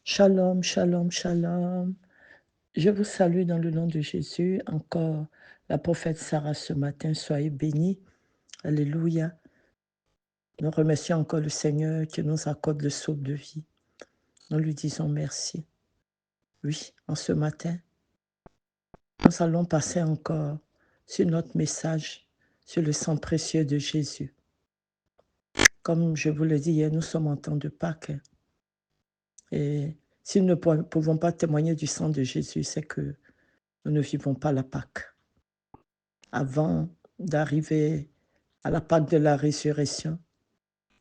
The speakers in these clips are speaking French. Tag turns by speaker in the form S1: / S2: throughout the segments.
S1: Shalom, shalom, shalom. Je vous salue dans le nom de Jésus. Encore la prophète Sarah ce matin, soyez bénis. Alléluia. Nous remercions encore le Seigneur qui nous accorde le souffle de vie. Nous lui disons merci. Oui, en ce matin, nous allons passer encore sur notre message, sur le sang précieux de Jésus. Comme je vous l'ai dit hier, nous sommes en temps de Pâques. Et si nous ne pouvons pas témoigner du sang de Jésus, c'est que nous ne vivons pas la Pâque. Avant d'arriver à la Pâque de la résurrection,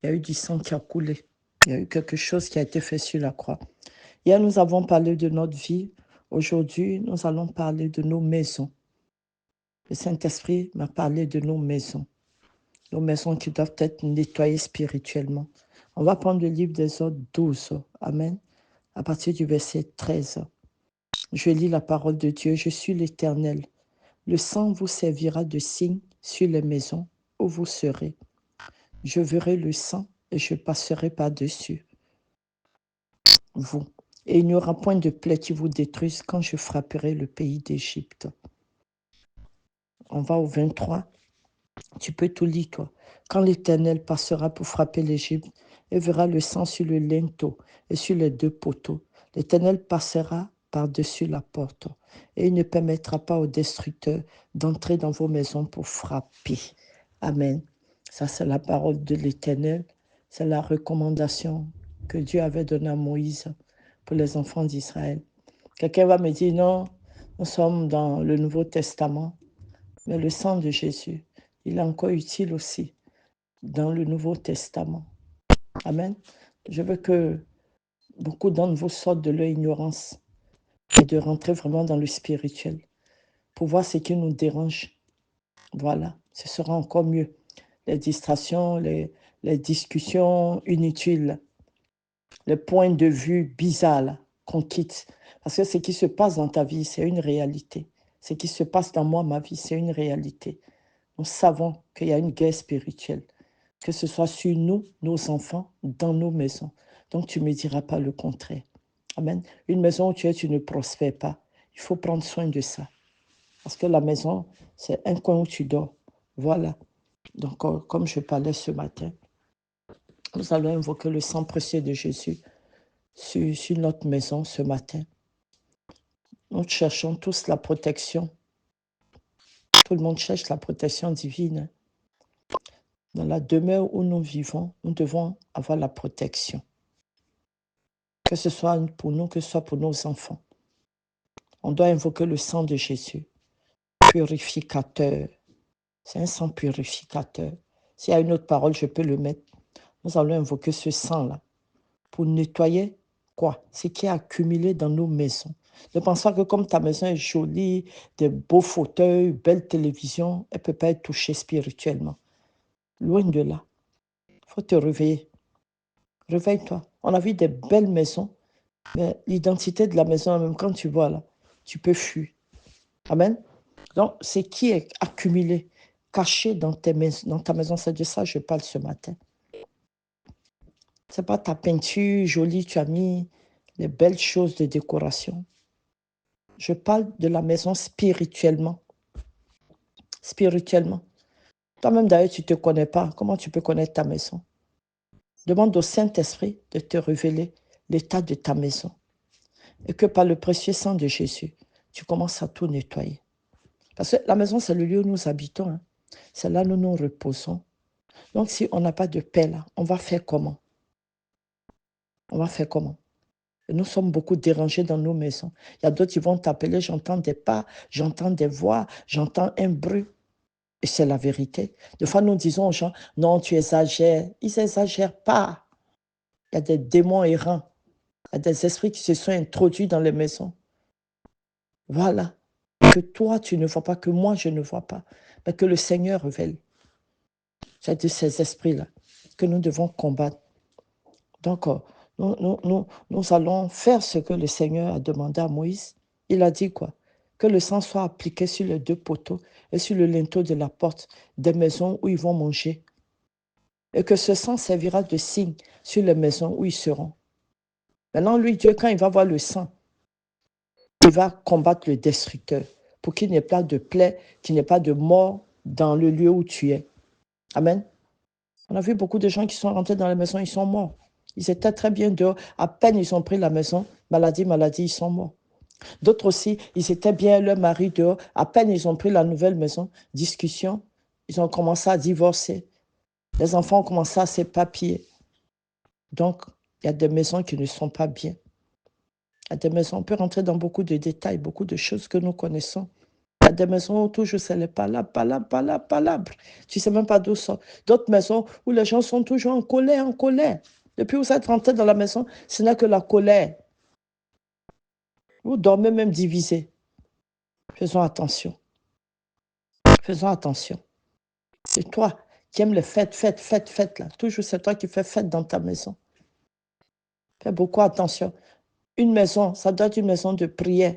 S1: il y a eu du sang qui a coulé. Il y a eu quelque chose qui a été fait sur la croix. Hier, nous avons parlé de notre vie. Aujourd'hui, nous allons parler de nos maisons. Le Saint-Esprit m'a parlé de nos maisons qui doivent être nettoyées spirituellement. On va prendre le livre d'Exode 12. Amen. À partir du verset 13. Je lis la parole de Dieu. Je suis l'Éternel. Le sang vous servira de signe sur les maisons où vous serez. Je verrai le sang et je passerai par-dessus vous. Et il n'y aura point de plaie qui vous détruise quand je frapperai le pays d'Égypte. On va au 23. Tu peux tout lire, toi. Quand l'Éternel passera pour frapper l'Égypte et verra le sang sur le linteau et sur les deux poteaux, l'Éternel passera par-dessus la porte et il ne permettra pas aux destructeurs d'entrer dans vos maisons pour frapper. Amen. Ça, c'est la parole de l'Éternel. C'est la recommandation que Dieu avait donnée à Moïse pour les enfants d'Israël. Quelqu'un va me dire, non, nous sommes dans le Nouveau Testament, mais le sang de Jésus, il est encore utile aussi dans le Nouveau Testament. Amen. Je veux que beaucoup d'entre vous sortent de leur ignorance et de rentrer vraiment dans le spirituel pour voir ce qui nous dérange. Voilà, ce sera encore mieux. Les distractions, les discussions inutiles, les points de vue bizarres qu'on quitte. Parce que ce qui se passe dans ta vie, c'est une réalité. Ce qui se passe dans moi, ma vie, c'est une réalité. Nous savons qu'il y a une guerre spirituelle, que ce soit sur nous, nos enfants, dans nos maisons. Donc, tu ne me diras pas le contraire. Amen. Une maison où tu es, tu ne prospères pas. Il faut prendre soin de ça. Parce que la maison, c'est un coin où tu dors. Voilà. Donc, comme je parlais ce matin, nous allons invoquer le sang précieux de Jésus sur notre maison ce matin. Nous cherchons tous la protection. Tout le monde cherche la protection divine. Dans la demeure où nous vivons, nous devons avoir la protection. Que ce soit pour nous, que ce soit pour nos enfants. On doit invoquer le sang de Jésus, purificateur. C'est un sang purificateur. S'il y a une autre parole, je peux le mettre. Nous allons invoquer ce sang-là pour nettoyer quoi? Ce qui est accumulé dans nos maisons. Ne pense pas que comme ta maison est jolie, des beaux fauteuils, belle télévision, elle ne peut pas être touchée spirituellement. Loin de là. Il faut te réveiller. Réveille-toi. On a vu des belles maisons, mais l'identité de la maison, même quand tu vois là, tu peux fuir. Amen. Donc, ce qui est accumulé, caché dans ta maison, c'est de ça que je parle ce matin. Ce n'est pas ta peinture jolie, tu as mis les belles choses de décoration. Je parle de la maison spirituellement. Spirituellement. Toi-même, d'ailleurs, tu ne te connais pas. Comment tu peux connaître ta maison? Demande au Saint-Esprit de te révéler l'état de ta maison. Et que par le précieux sang de Jésus, tu commences à tout nettoyer. Parce que la maison, c'est le lieu où nous habitons. Hein. C'est là où nous nous reposons. Donc, si on n'a pas de paix là, on va faire comment? On va faire comment? Et nous sommes beaucoup dérangés dans nos maisons. Il y a d'autres qui vont t'appeler, j'entends des pas, j'entends des voix, j'entends un bruit. Et c'est la vérité. Des fois, nous disons aux gens, non, tu exagères. Ils n'exagèrent pas. Il y a des démons errants. Il y a des esprits qui se sont introduits dans les maisons. Voilà. Que toi, tu ne vois pas, que moi, je ne vois pas. Mais que le Seigneur révèle. C'est de ces esprits-là que nous devons combattre. Donc, nous allons faire ce que le Seigneur a demandé à Moïse. Il a dit quoi? Que le sang soit appliqué sur les deux poteaux et sur le linteau de la porte des maisons où ils vont manger. Et que ce sang servira de signe sur les maisons où ils seront. Maintenant, lui, Dieu, quand il va voir le sang, il va combattre le destructeur pour qu'il n'y ait pas de plaie, qu'il n'y ait pas de mort dans le lieu où tu es. Amen. On a vu beaucoup de gens qui sont rentrés dans la maison, ils sont morts. Ils étaient très bien dehors. À peine ils ont pris la maison, maladie, ils sont morts. D'autres aussi, ils étaient bien leur mari dehors. À peine ils ont pris la nouvelle maison, discussion, ils ont commencé à divorcer. Les enfants ont commencé à s'éparpiller. Donc, il y a des maisons qui ne sont pas bien. Il y a des maisons, on peut rentrer dans beaucoup de détails, beaucoup de choses que nous connaissons. Il y a des maisons où toujours c'est les palabres. Tu ne sais même pas d'où ça. D'autres maisons où les gens sont toujours en colère. Depuis que vous êtes rentré dans la maison, ce n'est que la colère. Vous dormez même divisé. Faisons attention. Faisons attention. C'est toi qui aimes les fêtes là. Toujours c'est toi qui fais fête dans ta maison. Fais beaucoup attention. Une maison, ça doit être une maison de prière.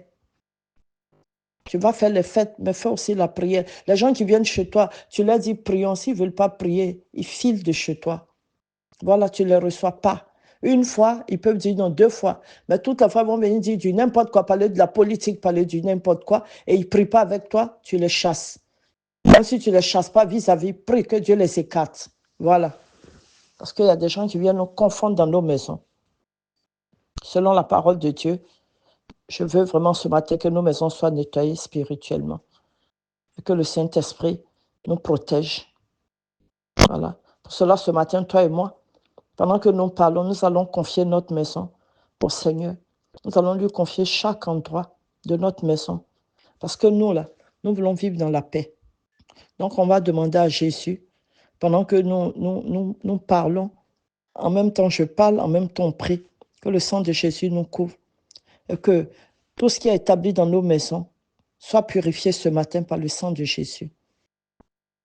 S1: Tu vas faire les fêtes, mais fais aussi la prière. Les gens qui viennent chez toi, tu leur dis prions. S'ils ne veulent pas prier, ils filent de chez toi. Voilà, tu ne les reçois pas. Une fois, ils peuvent dire non, 2 fois. Mais toute la fois, ils vont venir dire du n'importe quoi, parler de la politique, parler du n'importe quoi, et ils ne prient pas avec toi, tu les chasses. Même si tu ne les chasses pas vis-à-vis, prie que Dieu les écarte. Voilà. Parce qu'il y a des gens qui viennent nous confondre dans nos maisons. Selon la parole de Dieu, je veux vraiment ce matin que nos maisons soient nettoyées spirituellement. Et que le Saint-Esprit nous protège. Voilà. Pour cela, ce matin, toi et moi, pendant que nous parlons, nous allons confier notre maison au Seigneur. Nous allons lui confier chaque endroit de notre maison. Parce que nous, là, nous voulons vivre dans la paix. Donc, on va demander à Jésus, pendant que nous parlons, en même temps je parle, en même temps on prie, que le sang de Jésus nous couvre. Et que tout ce qui est établi dans nos maisons soit purifié ce matin par le sang de Jésus.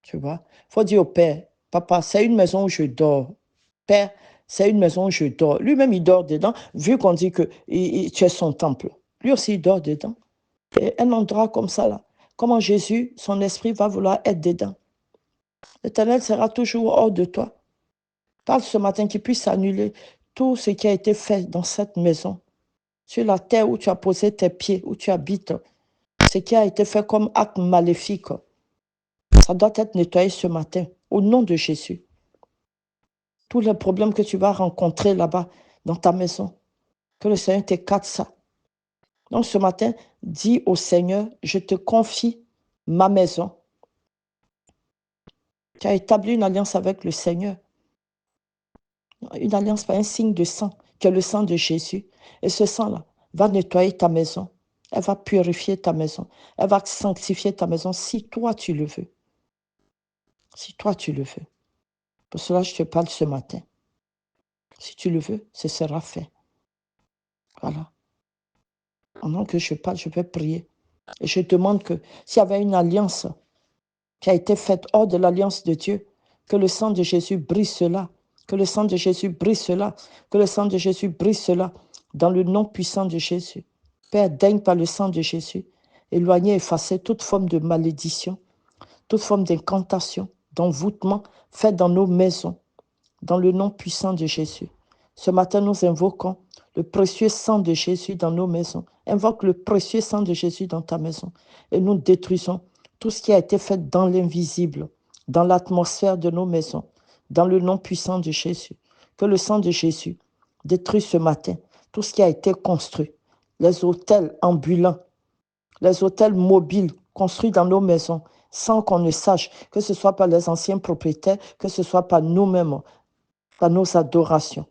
S1: Tu vois, il faut dire au Père, papa, c'est une maison où je dors. Père, c'est une maison où je dors. Lui-même, il dort dedans, vu qu'on dit que tu es son temple. Lui aussi, il dort dedans. Et un endroit comme ça, là, comment Jésus, son esprit va vouloir être dedans. L'Éternel sera toujours hors de toi. Parle ce matin qu'il puisse annuler tout ce qui a été fait dans cette maison, sur la terre où tu as posé tes pieds, où tu habites, ce qui a été fait comme acte maléfique. Ça doit être nettoyé ce matin, au nom de Jésus. Tous les problèmes que tu vas rencontrer là-bas, dans ta maison, que le Seigneur t'écarte ça. Donc ce matin, dis au Seigneur, je te confie ma maison. Tu as établi une alliance avec le Seigneur. Une alliance par un signe de sang, qui est le sang de Jésus. Et ce sang-là va nettoyer ta maison. Elle va purifier ta maison. Elle va sanctifier ta maison si toi tu le veux. Si toi tu le veux. Pour cela, je te parle ce matin. Si tu le veux, ce sera fait. Voilà. Pendant que je parle, je vais prier. Et je demande que s'il y avait une alliance qui a été faite hors de l'alliance de Dieu, que le sang de Jésus brise cela. Que le sang de Jésus brise cela. Que le sang de Jésus brise cela. Dans le nom puissant de Jésus. Père, daigne par le sang de Jésus. Éloigner, effacer toute forme de malédiction, toute forme d'incantation, d'envoûtement fait dans nos maisons. Dans le nom puissant de Jésus. Ce matin, nous invoquons le précieux sang de Jésus dans nos maisons. Invoque le précieux sang de Jésus dans ta maison. Et nous détruisons tout ce qui a été fait dans l'invisible, dans l'atmosphère de nos maisons, dans le nom puissant de Jésus. Que le sang de Jésus détruise ce matin tout ce qui a été construit. Les hôtels ambulants, les hôtels mobiles construits dans nos maisons, sans qu'on ne sache, que ce soit par les anciens propriétaires, que ce soit par nous-mêmes, par nos adorations.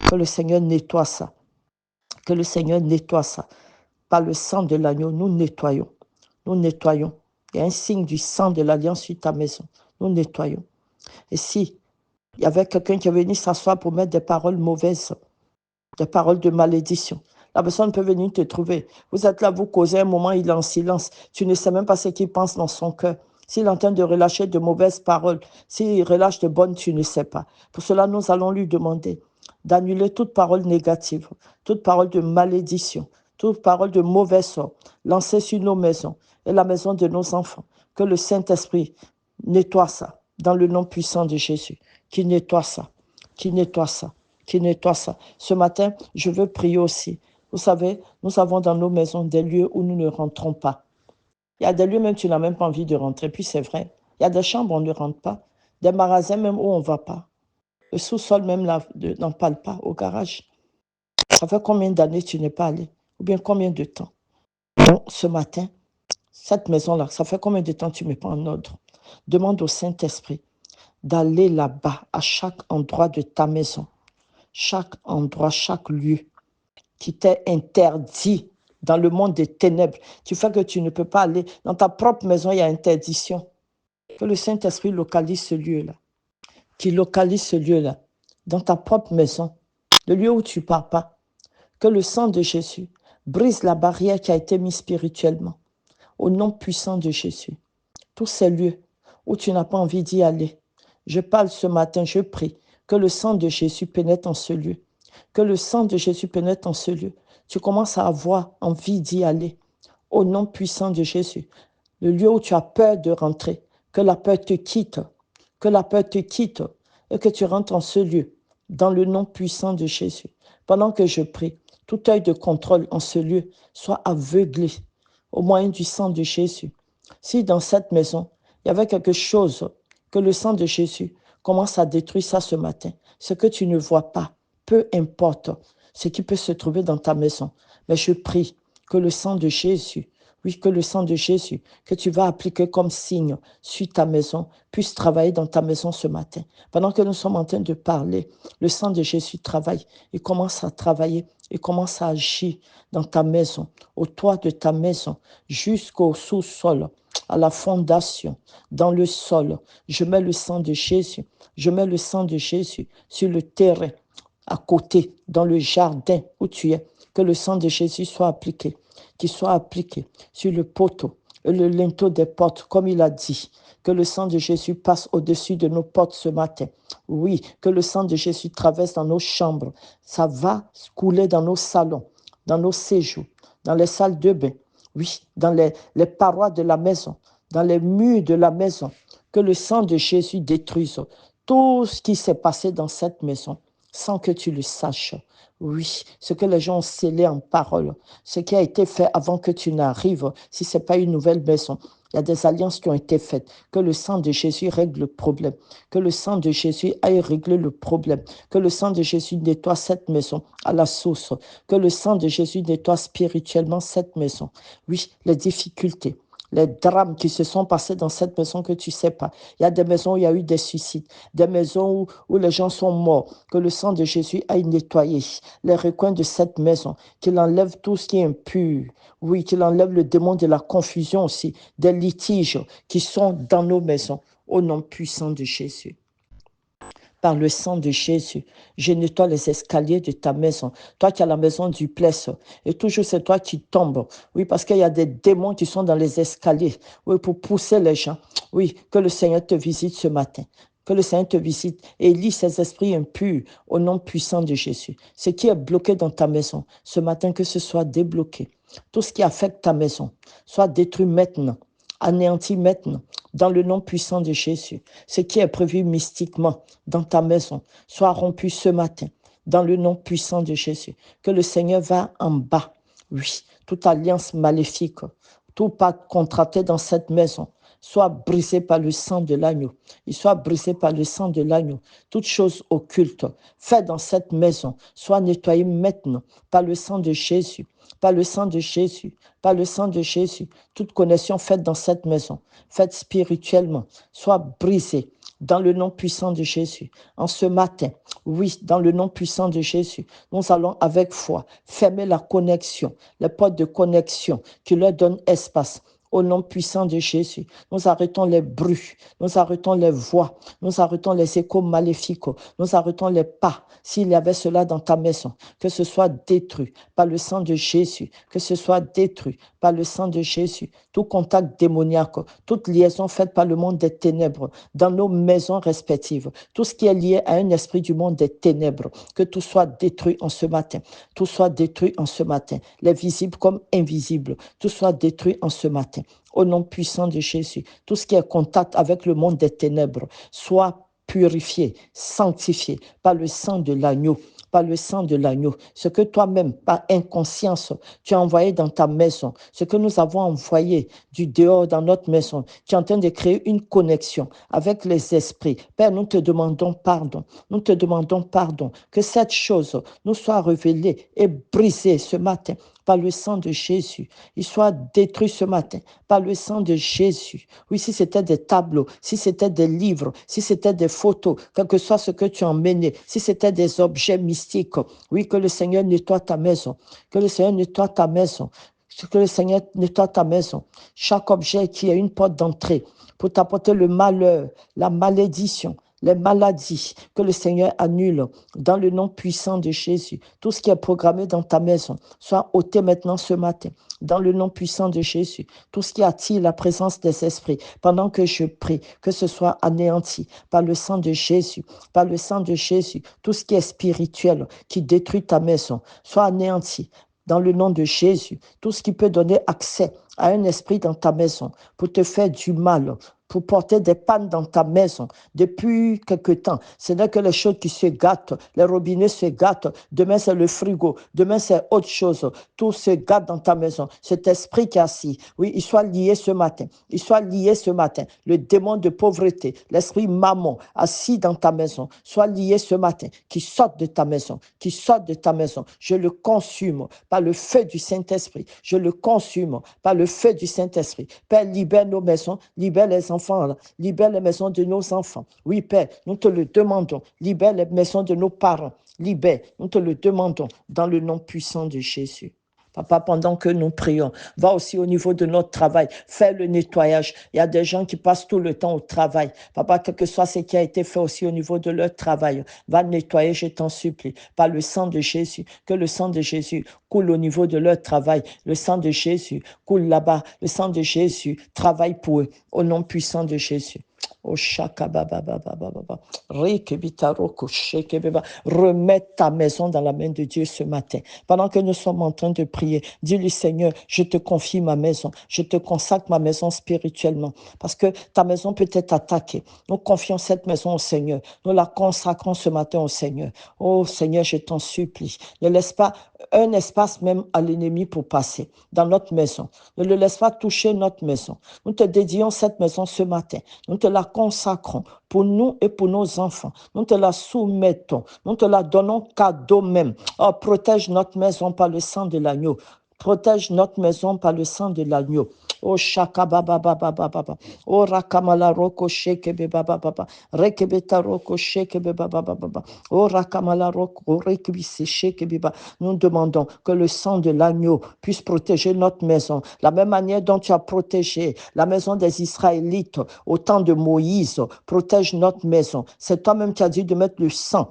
S1: Que le Seigneur nettoie ça. Que le Seigneur nettoie ça. Par le sang de l'agneau, nous nettoyons. Nous nettoyons. Il y a un signe du sang de l'alliance sur ta maison. Nous nettoyons. Et si il y avait quelqu'un qui est venu s'asseoir pour mettre des paroles mauvaises, des paroles de malédiction, la personne peut venir te trouver. Vous êtes là, vous causez un moment, il est en silence. Tu ne sais même pas ce qu'il pense dans son cœur. S'il est en train de relâcher de mauvaises paroles, s'il relâche de bonnes, tu ne sais pas. Pour cela, nous allons lui demander d'annuler toute parole négative, toute parole de malédiction, toute parole de mauvais sort, lancée sur nos maisons et la maison de nos enfants. Que le Saint-Esprit nettoie ça dans le nom puissant de Jésus. Qui nettoie ça, qui nettoie ça, qui nettoie ça. Ce matin, je veux prier aussi. Vous savez, nous avons dans nos maisons des lieux où nous ne rentrons pas. Il y a des lieux même, tu n'as même pas envie de rentrer. Puis c'est vrai. Il y a des chambres, on ne rentre pas. Des magasins même où on ne va pas. Le sous-sol même, là, n'en parle pas, au garage. Ça fait combien d'années tu n'es pas allé? Ou bien combien de temps? Donc, ce matin, cette maison-là, ça fait combien de temps tu ne mets pas en ordre? Demande au Saint-Esprit d'aller là-bas, à chaque endroit de ta maison, chaque endroit, chaque lieu qui t'est interdit dans le monde des ténèbres, qui fait que tu ne peux pas aller. Dans ta propre maison, il y a interdiction. Que le Saint-Esprit localise ce lieu-là, qui localise ce lieu-là, dans ta propre maison, le lieu où tu ne pars pas. Que le sang de Jésus brise la barrière qui a été mise spirituellement, au nom puissant de Jésus. Tous ces lieux où tu n'as pas envie d'y aller, je parle ce matin, je prie que le sang de Jésus pénètre en ce lieu. Que le sang de Jésus pénètre en ce lieu. Tu commences à avoir envie d'y aller. Au nom puissant de Jésus. Le lieu où tu as peur de rentrer. Que la peur te quitte. Que la peur te quitte. Et que tu rentres en ce lieu. Dans le nom puissant de Jésus. Pendant que je prie, tout œil de contrôle en ce lieu soit aveuglé au moyen du sang de Jésus. Si dans cette maison, il y avait quelque chose que le sang de Jésus commence à détruire ça ce matin, ce que tu ne vois pas, peu importe ce qui peut se trouver dans ta maison, mais je prie que le sang de Jésus, oui, que le sang de Jésus que tu vas appliquer comme signe sur ta maison puisse travailler dans ta maison ce matin. Pendant que nous sommes en train de parler, le sang de Jésus travaille, il commence à travailler, il commence à agir dans ta maison, au toit de ta maison, jusqu'au sous-sol, à la fondation, dans le sol. Je mets le sang de Jésus, je mets le sang de Jésus sur le terrain, à côté, dans le jardin où tu es, que le sang de Jésus soit appliqué, qu'il soit appliqué sur le poteau, le linteau des portes, comme il a dit, que le sang de Jésus passe au-dessus de nos portes ce matin. Oui, que le sang de Jésus traverse dans nos chambres. Ça va couler dans nos salons, dans nos séjours, dans les salles de bain. Oui, dans les parois de la maison, dans les murs de la maison. Que le sang de Jésus détruise tout ce qui s'est passé dans cette maison sans que tu le saches. Oui, ce que les gens ont scellé en parole, ce qui a été fait avant que tu n'arrives, si ce n'est pas une nouvelle maison. Il y a des alliances qui ont été faites. Que le sang de Jésus règle le problème. Que le sang de Jésus aille régler le problème. Que le sang de Jésus nettoie cette maison à la source. Que le sang de Jésus nettoie spirituellement cette maison. Oui, les difficultés, les drames qui se sont passés dans cette maison que tu ne sais pas. Il y a des maisons où il y a eu des suicides, des maisons où les gens sont morts. Que le sang de Jésus aille nettoyer les recoins de cette maison, qu'il enlève tout ce qui est impur. Oui, qu'il enlève le démon de la confusion aussi, des litiges qui sont dans nos maisons, au nom puissant de Jésus. Par le sang de Jésus, je nettoie les escaliers de ta maison. Toi qui as la maison duplex, et toujours c'est toi qui tombes. Oui, parce qu'il y a des démons qui sont dans les escaliers. Oui, pour pousser les gens. Oui, que le Seigneur te visite ce matin. Que le Seigneur te visite et lie ces esprits impurs au nom puissant de Jésus. Ce qui est bloqué dans ta maison, ce matin, que ce soit débloqué. Tout ce qui affecte ta maison, soit détruit maintenant, anéanti maintenant, dans le nom puissant de Jésus. Ce qui est prévu mystiquement dans ta maison, soit rompu ce matin, dans le nom puissant de Jésus. Que le Seigneur va en bas. Oui, toute alliance maléfique, tout pacte contracté dans cette maison, soit brisé par le sang de l'agneau. Il soit brisé par le sang de l'agneau. Toute chose occulte faite dans cette maison, soit nettoyée maintenant par le sang de Jésus. Par le sang de Jésus, par le sang de Jésus, toute connexion faite dans cette maison, faite spirituellement, soit brisée dans le nom puissant de Jésus. En ce matin, oui, dans le nom puissant de Jésus, nous allons avec foi fermer la connexion, les portes de connexion qui leur donnent espace. Au nom puissant de Jésus, nous arrêtons les bruits, nous arrêtons les voix, nous arrêtons les échos maléfiques, nous arrêtons les pas. S'il y avait cela dans ta maison, que ce soit détruit par le sang de Jésus, que ce soit détruit par le sang de Jésus. Tout contact démoniaque, toute liaison faite par le monde des ténèbres dans nos maisons respectives, tout ce qui est lié à un esprit du monde des ténèbres, que tout soit détruit en ce matin. Tout soit détruit en ce matin, les visibles comme invisibles, tout soit détruit en ce matin. Au nom puissant de Jésus, tout ce qui est contact avec le monde des ténèbres soit purifié, sanctifié par le sang de l'agneau. par le sang de l'agneau. Ce que toi-même, par inconscience, tu as envoyé dans ta maison, ce que nous avons envoyé du dehors dans notre maison, tu es en train de créer une connexion avec les esprits. Père, nous te demandons pardon. Nous te demandons pardon. Que cette chose nous soit révélée et brisée ce matin par le sang de Jésus. Il soit détruit ce matin par le sang de Jésus. Oui, si c'était des tableaux, si c'était des livres, si c'était des photos, quel que soit ce que tu as emmené, si c'était des objets mystiques, oui, que le Seigneur nettoie ta maison. Que le Seigneur nettoie ta maison. Que le Seigneur nettoie ta maison. Chaque objet qui a une porte d'entrée pour t'apporter le malheur, la malédiction, les maladies, que le Seigneur annule dans le nom puissant de Jésus. Tout ce qui est programmé dans ta maison soit ôté maintenant ce matin dans le nom puissant de Jésus. Tout ce qui attire la présence des esprits pendant que je prie, que ce soit anéanti par le sang de Jésus, par le sang de Jésus. Tout ce qui est spirituel qui détruit ta maison soit anéanti dans le nom de Jésus. Tout ce qui peut donner accès à un esprit dans ta maison pour te faire du mal, pour porter des pannes dans ta maison depuis quelque temps. Ce n'est que les choses qui se gâtent, les robinets se gâtent. Demain, c'est le frigo. Demain, c'est autre chose. Tout se gâte dans ta maison. Cet esprit qui est assis, oui, il soit lié ce matin. Il soit lié ce matin. Le démon de pauvreté, l'esprit mammon assis dans ta maison, soit lié ce matin. Qui sorte de ta maison, qui sorte de ta maison. Je le consume par le feu du Saint-Esprit. Je le consume par le feu du Saint-Esprit. Père, libère nos maisons, libère les enfants, libère les maisons de nos enfants. Oui, Père, nous te le demandons. Libère les maisons de nos parents. Libère, nous te le demandons dans le nom puissant de Jésus. Papa, pendant que nous prions, va aussi au niveau de notre travail, fais le nettoyage. Il y a des gens qui passent tout le temps au travail. Papa, quel que soit ce qui a été fait aussi au niveau de leur travail, va nettoyer, je t'en supplie, par le sang de Jésus. Que le sang de Jésus coule au niveau de leur travail. Le sang de Jésus coule là-bas. Le sang de Jésus travaille pour eux, au nom puissant de Jésus. Oh, shaka baba baba baba. Remets ta maison dans la main de Dieu ce matin. Pendant que nous sommes en train de prier, dis-lui Seigneur, je te confie ma maison. Je te consacre ma maison spirituellement. Parce que ta maison peut être attaquée. Nous confions cette maison au Seigneur. Nous la consacrons ce matin au Seigneur. Oh Seigneur, je t'en supplie. Ne laisse pas un espace même à l'ennemi pour passer dans notre maison. Ne le laisse pas toucher notre maison. Nous te dédions cette maison ce matin. Nous te la consacrons pour nous et pour nos enfants. Nous te la soumettons. Nous te la donnons cadeau même. Oh, protège notre maison par le sang de l'agneau. Protège notre maison par le sang de l'agneau. Oh shaka baba baba baba. Oh rakamala roko sheke baba baba. Rekebeta roko sheke baba baba. Oh rakamala roko rekebisi sheke baba. Nous demandons que le sang de l'agneau puisse protéger notre maison. La même manière dont tu as protégé la maison des Israélites au temps de Moïse, protège notre maison. C'est toi-même qui as dit de mettre le sang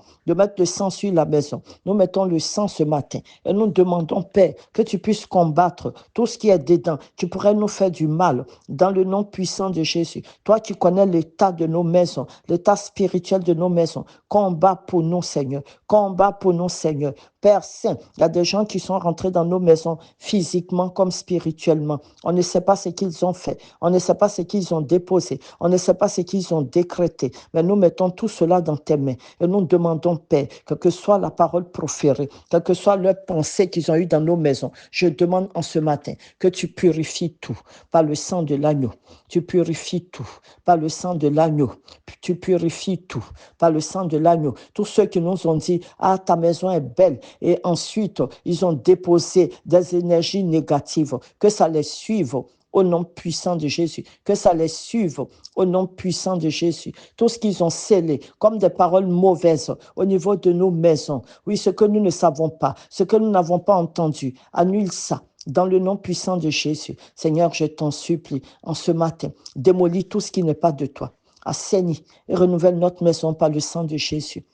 S1: sur la maison. Nous mettons le sang ce matin et nous demandons, Père, que tu puisses combattre tout ce qui est dedans, qui pourrait nous faire du mal, dans le nom puissant de Jésus. Toi qui connais l'état de nos maisons, l'état spirituel de nos maisons, combat pour nous, Seigneur. Combat pour nous, Seigneur. Père Saint, il y a des gens qui sont rentrés dans nos maisons physiquement comme spirituellement. On ne sait pas ce qu'ils ont fait. On ne sait pas ce qu'ils ont déposé. On ne sait pas ce qu'ils ont décrété. Mais nous mettons tout cela dans tes mains. Et nous demandons, Père, quelle que soit la parole proférée, quelle que soit leur pensée qu'ils ont eue dans nos maisons, je demande en ce matin que tu purifies tout par le sang de l'agneau. Tu purifies tout par le sang de l'agneau. Tu purifies tout par le sang de l'agneau. Tous ceux qui nous ont dit, ah, ta maison est belle, et ensuite, ils ont déposé des énergies négatives, que ça les suive au nom puissant de Jésus, que ça les suive au nom puissant de Jésus. Tout ce qu'ils ont scellé comme des paroles mauvaises au niveau de nos maisons, oui, ce que nous ne savons pas, ce que nous n'avons pas entendu, annule ça. Dans le nom puissant de Jésus, Seigneur, je t'en supplie, en ce matin, démolis tout ce qui n'est pas de toi, assainis et renouvelle notre maison par le sang de Jésus.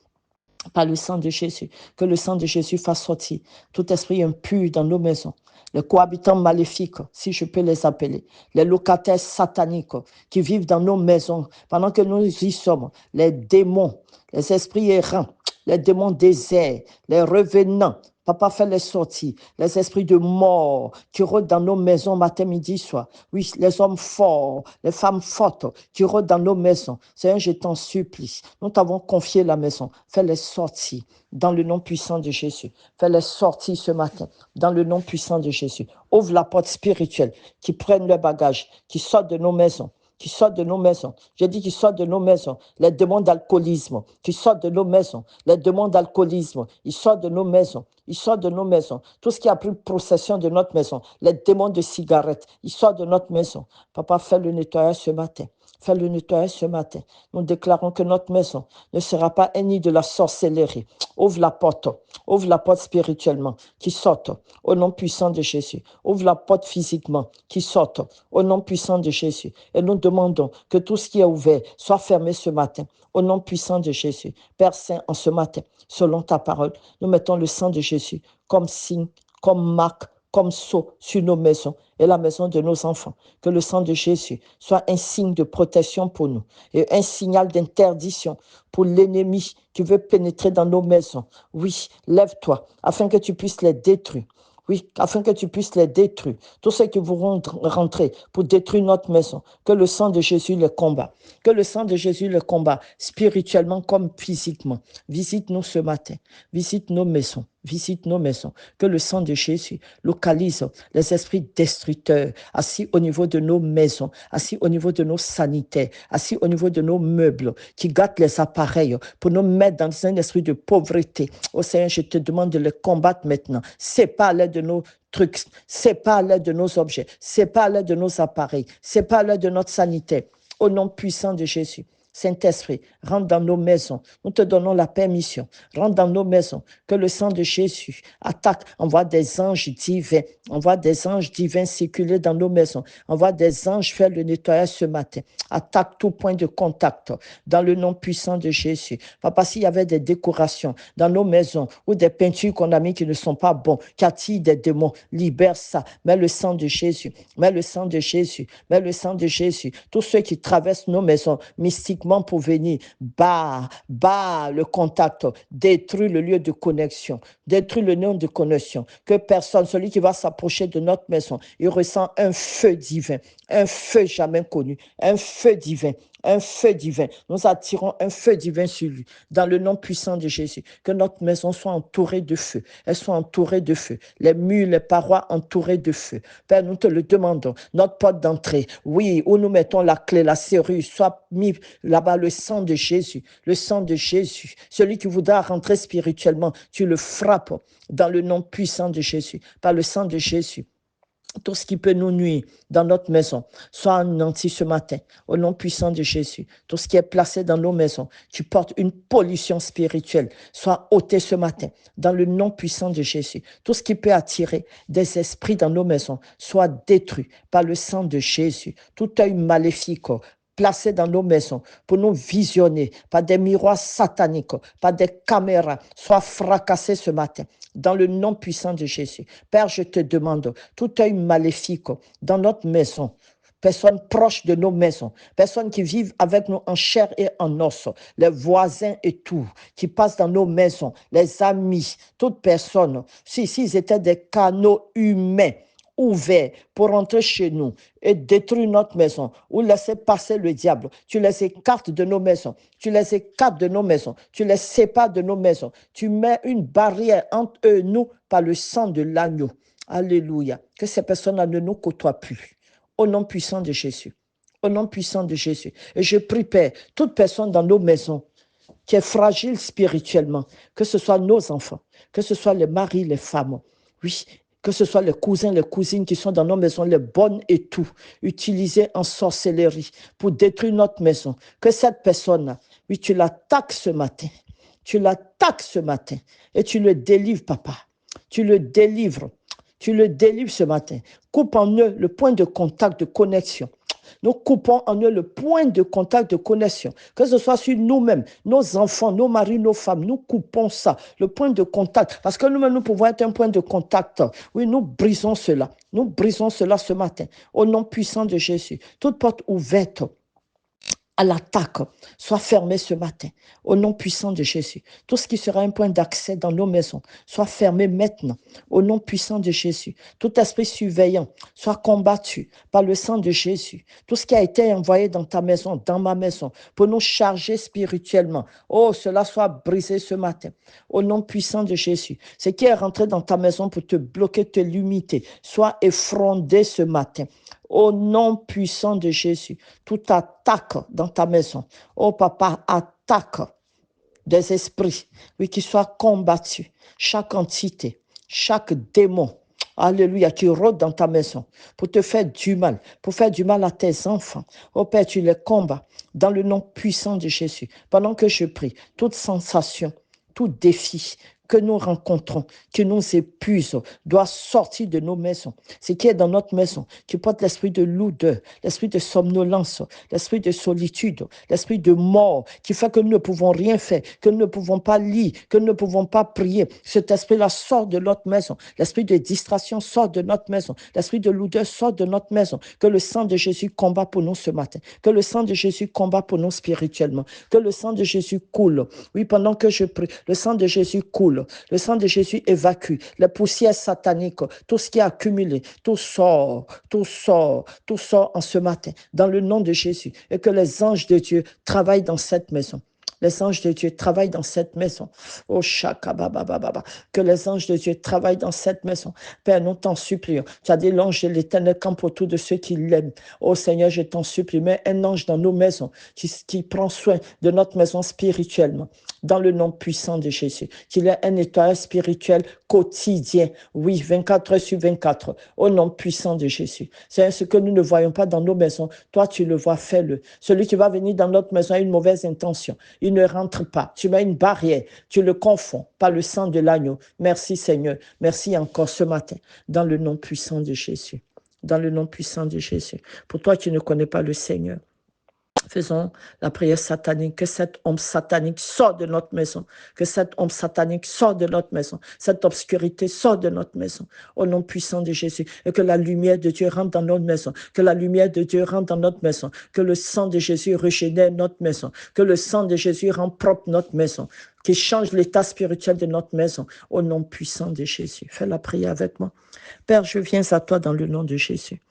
S1: Par le sang de Jésus, que le sang de Jésus fasse sortir tout esprit impur dans nos maisons, les cohabitants maléfiques, si je peux les appeler, les locataires sataniques qui vivent dans nos maisons pendant que nous y sommes, les démons, les esprits errants, les démons déserts, les revenants. Papa, fais-les sortir. Les esprits de mort qui rôdent dans nos maisons matin, midi, soir. Oui, les hommes forts, les femmes fortes qui rôdent dans nos maisons. Seigneur, je t'en supplie. Nous t'avons confié la maison. Fais-les sortir dans le nom puissant de Jésus. Fais-les sortir ce matin dans le nom puissant de Jésus. Ouvre la porte spirituelle, qui prennent le bagage, qui sortent de nos maisons, qui sortent de nos maisons. J'ai dit qu'ils sortent de nos maisons. Les démons d'alcoolisme, qui sortent de nos maisons. Les démons d'alcoolisme, ils sortent de nos maisons. Ils sortent de nos maisons. Tout ce qui a pris possession de notre maison. Les démons de cigarettes, ils sortent de notre maison. Papa, fais le nettoyage ce matin. Fais le nettoyage ce matin. Nous déclarons que notre maison ne sera pas un nid de la sorcellerie. Ouvre la porte spirituellement, qui sorte au nom puissant de Jésus. Ouvre la porte physiquement, qui sorte au nom puissant de Jésus. Et nous demandons que tout ce qui est ouvert soit fermé ce matin, au nom puissant de Jésus. Père Saint, en ce matin, selon ta parole, nous mettons le sang de Jésus comme signe, comme marque, comme sceau sur nos maisons et la maison de nos enfants. Que le sang de Jésus soit un signe de protection pour nous et un signal d'interdiction pour l'ennemi qui veut pénétrer dans nos maisons. Oui, lève-toi afin que tu puisses les détruire. Oui, afin que tu puisses les détruire. Tous ceux qui vont rentrer pour détruire notre maison, que le sang de Jésus les combat. Que le sang de Jésus les combat, spirituellement comme physiquement. Visite-nous ce matin. Visite nos maisons. Visite nos maisons. Que le sang de Jésus localise les esprits destructeurs assis au niveau de nos maisons, assis au niveau de nos sanitaires, assis au niveau de nos meubles, qui gâtent les appareils pour nous mettre dans un esprit de pauvreté. Oh Seigneur, je te demande de les combattre maintenant. C'est pas à l'aide de nos trucs, c'est pas à l'aide de nos objets, c'est pas à l'aide de nos appareils, c'est pas à l'aide de notre sanitaire. Au nom puissant de Jésus. Saint-Esprit, rentre dans nos maisons. Nous te donnons la permission. Rentre dans nos maisons. Que le sang de Jésus attaque. Envoie des anges divins. Envoie des anges divins circuler dans nos maisons. Envoie des anges faire le nettoyage ce matin. Attaque tout point de contact dans le nom puissant de Jésus. Papa, s'il y avait des décorations dans nos maisons ou des peintures qu'on a mis qui ne sont pas bons, qui attirent des démons, libère ça. Mets le sang de Jésus. Mets le sang de Jésus. Mets le sang de Jésus. Tous ceux qui traversent nos maisons mystiquement pour venir, bat le contact, détruit le lieu de connexion, détruit le lieu de connexion, que personne, celui qui va s'approcher de notre maison, il ressent un feu divin, un feu jamais connu, un feu divin. Un feu divin. Nous attirons un feu divin sur lui. Dans le nom puissant de Jésus. Que notre maison soit entourée de feu. Elle soit entourée de feu. Les murs, les parois entourées de feu. Père, nous te le demandons. Notre porte d'entrée. Oui, où nous mettons la clé, la serrure. Soit mis là-bas le sang de Jésus. Le sang de Jésus. Celui qui voudra rentrer spirituellement, tu le frappes dans le nom puissant de Jésus. Par le sang de Jésus. Tout ce qui peut nous nuire dans notre maison, soit anéanti ce matin, au nom puissant de Jésus. Tout ce qui est placé dans nos maisons, qui porte une pollution spirituelle, soit ôté ce matin, dans le nom puissant de Jésus. Tout ce qui peut attirer des esprits dans nos maisons, soit détruit par le sang de Jésus. Tout œil maléfique, placés dans nos maisons pour nous visionner par des miroirs sataniques, par des caméras, soit fracassés ce matin dans le nom puissant de Jésus. Père, je te demande, tout œil maléfique dans notre maison, personnes proches de nos maisons, personnes qui vivent avec nous en chair et en os, les voisins et tout, qui passent dans nos maisons, les amis, toute personne, s'ils étaient des canaux humains, ouverts pour entrer chez nous et détruire notre maison ou laisser passer le diable. Tu les écartes de nos maisons. Tu les écartes de nos maisons. Tu les sépares de nos maisons. Tu mets une barrière entre eux et nous par le sang de l'agneau. Alléluia. Que ces personnes-là ne nous côtoient plus. Au nom puissant de Jésus. Au nom puissant de Jésus. Et je prie, Père, toute personne dans nos maisons qui est fragile spirituellement, que ce soit nos enfants, que ce soit les maris, les femmes, oui, que ce soit les cousins, les cousines qui sont dans nos maisons, les bonnes et tout, utilisées en sorcellerie pour détruire notre maison. Que cette personne-là, oui, tu l'attaques ce matin. Tu l'attaques ce matin et tu le délivres, papa. Tu le délivres. Tu le délivres ce matin. Coupe en eux le point de contact, de connexion. Nous coupons en eux le point de contact de connexion, que ce soit sur nous-mêmes, nos enfants, nos maris, nos femmes, nous coupons ça, le point de contact, parce que nous-mêmes, nous pouvons être un point de contact. Oui, nous brisons cela ce matin, au nom puissant de Jésus. Toute porte ouverte à l'attaque soit fermé ce matin, au nom puissant de Jésus. Tout ce qui sera un point d'accès dans nos maisons soit fermé maintenant, au nom puissant de Jésus. Tout esprit surveillant soit combattu par le sang de Jésus. Tout ce qui a été envoyé dans ta maison, dans ma maison, pour nous charger spirituellement, oh, cela soit brisé ce matin, au nom puissant de Jésus. Ce qui est rentré dans ta maison pour te bloquer, te limiter, soit effondré ce matin. Au nom puissant de Jésus, toute attaque dans ta maison, oh papa, attaque des esprits, oui, qui soient combattus, chaque entité, chaque démon, alléluia, qui rôde dans ta maison pour te faire du mal, pour faire du mal à tes enfants. Oh Père, tu les combats dans le nom puissant de Jésus. Pendant que je prie, toute sensation, tout défi que nous rencontrons, qui nous épuise, doit sortir de nos maisons. Ce qui est dans notre maison, qui porte l'esprit de lourdeur, l'esprit de somnolence, l'esprit de solitude, l'esprit de mort, qui fait que nous ne pouvons rien faire, que nous ne pouvons pas lire, que nous ne pouvons pas prier. Cet esprit-là sort de notre maison. L'esprit de distraction sort de notre maison. L'esprit de lourdeur sort de notre maison. Que le sang de Jésus combat pour nous ce matin. Que le sang de Jésus combat pour nous spirituellement. Que le sang de Jésus coule. Oui, pendant que je prie, le sang de Jésus coule. Le sang de Jésus évacue les poussières sataniques, tout ce qui est accumulé, tout sort en ce matin, dans le nom de Jésus. Et que les anges de Dieu travaillent dans cette maison. Les anges de Dieu travaillent dans cette maison. Oh, shakababababa. Que les anges de Dieu travaillent dans cette maison. Père, nous t'en supplions. Tu as dit l'ange de l'Éternel campe autour de ceux qui l'aiment. Oh Seigneur, je t'en supplie. Mets un ange dans nos maisons qui prend soin de notre maison spirituellement. Dans le nom puissant de Jésus. Qu'il ait un nettoyage spirituel quotidien. Oui, 24 heures sur 24. Au nom puissant de Jésus. C'est ce que nous ne voyons pas dans nos maisons. Toi, tu le vois, fais-le. Celui qui va venir dans notre maison a une mauvaise intention. Il ne rentre pas. Tu mets une barrière. Tu le confonds par le sang de l'agneau. Merci Seigneur. Merci encore ce matin. Dans le nom puissant de Jésus. Dans le nom puissant de Jésus. Pour toi qui ne connais pas le Seigneur, faisons la prière satanique, que cet homme satanique sorte de notre maison, que cet homme satanique sorte de notre maison, cette obscurité sorte de notre maison, au nom puissant de Jésus, et que la lumière de Dieu rentre dans notre maison, que la lumière de Dieu rentre dans notre maison, que le sang de Jésus régénère notre maison, que le sang de Jésus rend propre notre maison, qui change l'état spirituel de notre maison, au nom puissant de Jésus. Fais la prière avec moi. Père, je viens à toi dans le nom de Jésus.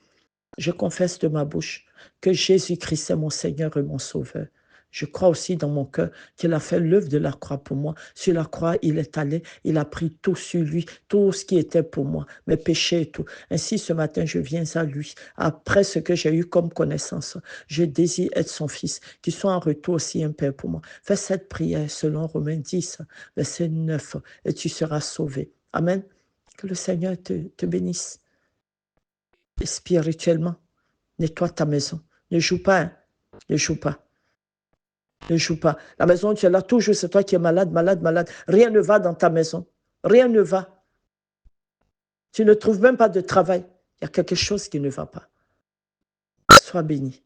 S1: Je confesse de ma bouche que Jésus-Christ est mon Seigneur et mon Sauveur. Je crois aussi dans mon cœur qu'il a fait l'œuvre de la croix pour moi. Sur la croix, il est allé, il a pris tout sur lui, tout ce qui était pour moi, mes péchés et tout. Ainsi, ce matin, je viens à lui. Après ce que j'ai eu comme connaissance, je désire être son fils, qu'il soit en retour aussi un Père pour moi. Fais cette prière selon Romains 10, verset 9, et tu seras sauvé. Amen. Que le Seigneur te bénisse. Et spirituellement, nettoie ta maison. Ne joue pas, hein? Ne joue pas. Ne joue pas. La maison où tu es là, toujours c'est toi qui es malade, malade, malade. Rien ne va dans ta maison. Rien ne va. Tu ne trouves même pas de travail. Il y a quelque chose qui ne va pas. Sois béni.